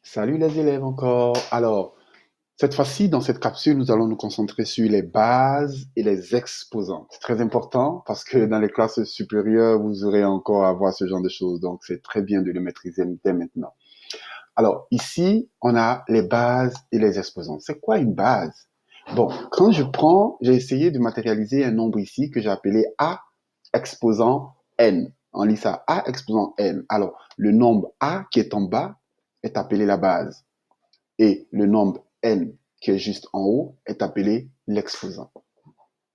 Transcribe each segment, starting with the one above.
Salut les élèves encore. Alors, cette fois-ci, dans cette capsule, nous allons nous concentrer sur les bases et les exposants. C'est très important parce que dans les classes supérieures, vous aurez encore à voir ce genre de choses. Donc, c'est très bien de le maîtriser dès maintenant. Alors, ici, on a les bases et les exposants. C'est quoi une base? Bon, quand j'ai essayé de matérialiser un nombre ici que j'ai appelé A exposant N. On lit ça, A exposant N. Alors, le nombre A qui est en bas est appelé la base et le nombre N qui est juste en haut est appelé l'exposant.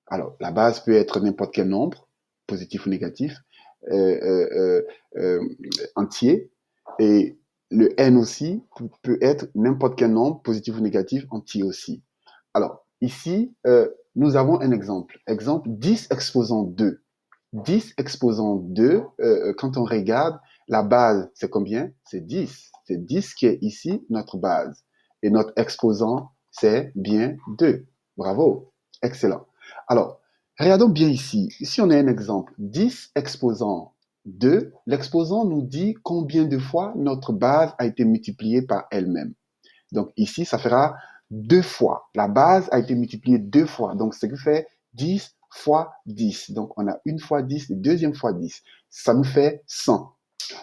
Alors, la base peut être n'importe quel nombre, positif ou négatif, euh, euh, euh, entier, et le N aussi peut être n'importe quel nombre, positif ou négatif, entier aussi. Alors, ici, nous avons un exemple. Exemple 10 exposant 2. 10 exposant 2, quand on regarde, la base, c'est combien? C'est 10. C'est 10 qui est ici notre base. Et notre exposant, c'est bien 2. Bravo. Excellent. Alors, regardons bien ici. Ici, on a un exemple. 10 exposant 2. L'exposant nous dit combien de fois notre base a été multipliée par elle-même. Donc ici, ça fera 2 fois. La base a été multipliée 2 fois. Donc, ce qui fait 10 fois 10. Donc, on a une fois 10 et deuxième fois 10. Ça nous fait 100.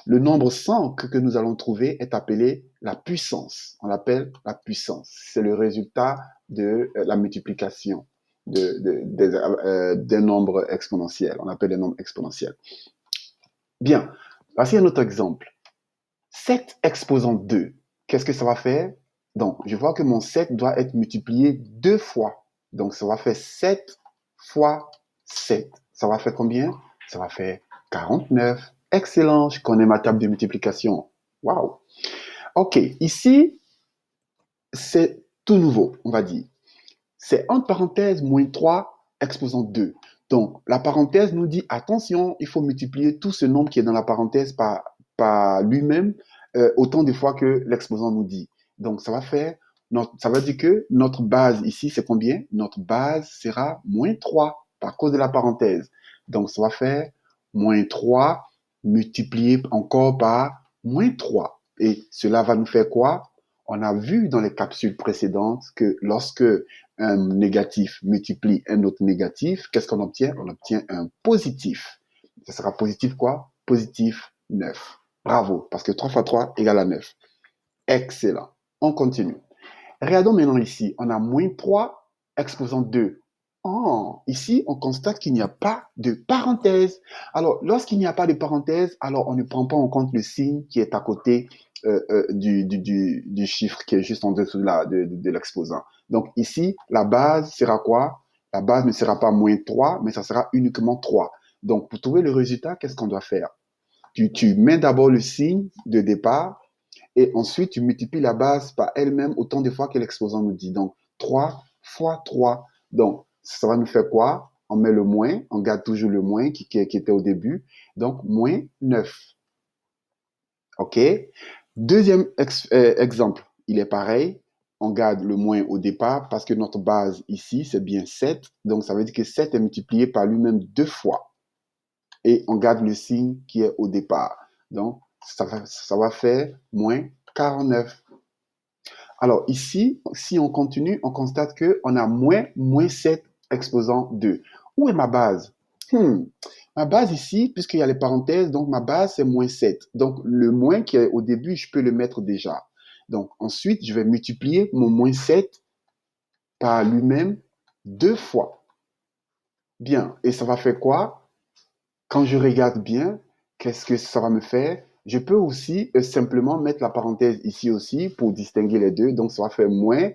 Le nombre 100 que nous allons trouver est appelé la puissance. On l'appelle la puissance. C'est le résultat de la multiplication d'un nombre exponentiel. On appelle les nombres exponentiels. Bien, voici un autre exemple. 7 exposant 2. Qu'est-ce que ça va faire? Donc, je vois que mon 7 doit être multiplié 2 fois. Donc, ça va faire 7 fois 7. Ça va faire combien? Ça va faire 49. Excellent, je connais ma table de multiplication. Waouh! Ok, ici, c'est tout nouveau, on va dire. C'est entre parenthèses moins 3 exposant 2. Donc, la parenthèse nous dit, attention, il faut multiplier tout ce nombre qui est dans la parenthèse par lui-même autant de fois que l'exposant nous dit. Donc, ça va dire que notre base ici, c'est combien? Notre base sera moins 3 par cause de la parenthèse. Donc, ça va faire moins 3 multiplié encore par moins 3. Et cela va nous faire quoi? On a vu dans les capsules précédentes que lorsque un négatif multiplie un autre négatif, qu'est-ce qu'on obtient? On obtient un positif. Ça sera positif quoi? Positif 9. Bravo, parce que 3 fois 3 égale à 9. Excellent. On continue. Regardons maintenant ici. On a moins 3 exposant 2. Oh, ici, on constate qu'il n'y a pas de parenthèse. Alors, lorsqu'il n'y a pas de parenthèse, alors on ne prend pas en compte le signe qui est à côté du chiffre qui est juste en dessous de l'exposant. Donc ici, la base sera quoi? La base ne sera pas moins 3, mais ça sera uniquement 3. Donc, pour trouver le résultat, qu'est-ce qu'on doit faire? Tu mets d'abord le signe de départ et ensuite tu multiplies la base par elle-même autant de fois que l'exposant nous dit. Donc, 3 fois 3. Donc, ça va nous faire quoi? On met le moins, on garde toujours le moins qui était au début. Donc, moins 9. OK? Deuxième exemple, il est pareil. On garde le moins au départ parce que notre base ici, c'est bien 7. Donc, ça veut dire que 7 est multiplié par lui-même 2 fois. Et on garde le signe qui est au départ. Donc, ça va faire moins 49. Alors ici, si on continue, on constate qu'on a moins 7 exposant 2. Où est ma base? Ma base ici, puisqu'il y a les parenthèses, donc ma base c'est moins 7. Donc le moins qui est au début, je peux le mettre déjà. Donc ensuite, je vais multiplier mon moins 7 par lui-même 2 fois. Bien, et ça va faire quoi? Quand je regarde bien, qu'est-ce que ça va me faire? Je peux aussi simplement mettre la parenthèse ici aussi pour distinguer les deux. Donc, ça va faire moins.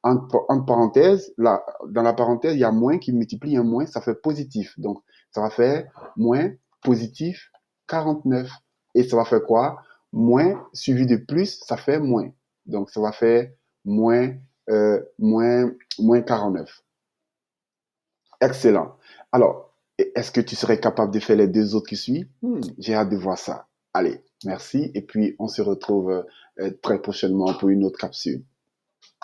Entre parenthèses, là, dans la parenthèse, il y a moins qui multiplie un moins, ça fait positif. Donc, ça va faire moins positif 49. Et ça va faire quoi? Moins suivi de plus, ça fait moins. Donc, ça va faire moins, moins 49. Excellent. Alors, est-ce que tu serais capable de faire les deux autres qui suivent? J'ai hâte de voir ça. Allez, merci. Et puis, on se retrouve très prochainement pour une autre capsule.